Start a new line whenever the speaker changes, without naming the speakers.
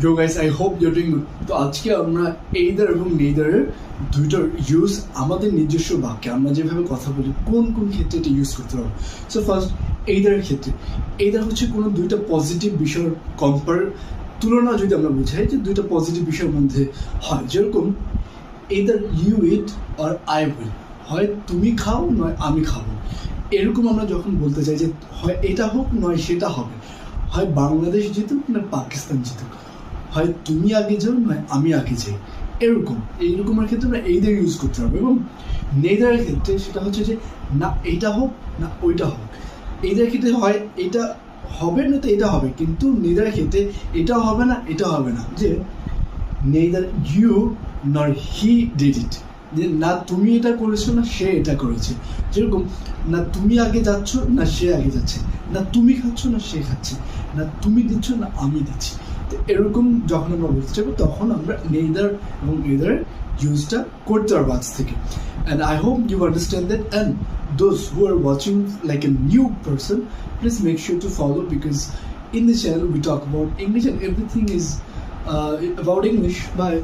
Yo guys, I hope you're doing good. তো আজকে আমরা এইদার এবং নেইদারের দুইটার ইউজ আমাদের নিজস্ব বাক্যে আমরা যেভাবে কথা বলি কোন কোন ক্ষেত্রে এটা ইউজ করতে পারবো। সো ফার্স্ট এইদারের ক্ষেত্রে এইদার হচ্ছে কোনো দুইটা পজিটিভ বিষয়ের তুলনা যদি আমরা বুঝাই যে দুইটা পজিটিভ বিষয়ের মধ্যে হয়, যেরকম either you eat or I will, হয় তুমি খাও নয় আমি খাবো। এরকম আমরা যখন বলতে চাই যে হয় এটা হোক নয় সেটা হবে, হয় বাংলাদেশ জিতুক না পাকিস্তান জিতুক, হয় তুমি আগে যাও নয় আমি আগে যাই, এইরকমের ক্ষেত্রে আমরা এইদের ইউজ করতে হবে। এবং নেইদারের ক্ষেত্রে সেটা হচ্ছে যে না এটা হোক না ওইটা হোক। এইদের ক্ষেত্রে হয় এটা হবে না তো এটা হবে, কিন্তু নেইদারের ক্ষেত্রে এটাও হবে না এটাও হবে না, যে নেইদার ইউ নর হি ডিড ইট, যে না তুমি এটা করেছো না সে এটা করেছে। যেরকম না তুমি আগে যাচ্ছ না সে আগে যাচ্ছে, না তুমি খাচ্ছ না সে খাচ্ছে, না তুমি দিচ্ছ না আমি দিচ্ছি। তো এরকম যখন আমরা বলতে চাইবো তখন আমরা নেইদার এবং নেইদারের ইউজটা করতে পারবো আজ থেকে। And I hope you understand that, and those who are watching like a new person, please make sure to follow, because in this channel we talk about English and everything is about English. Bye.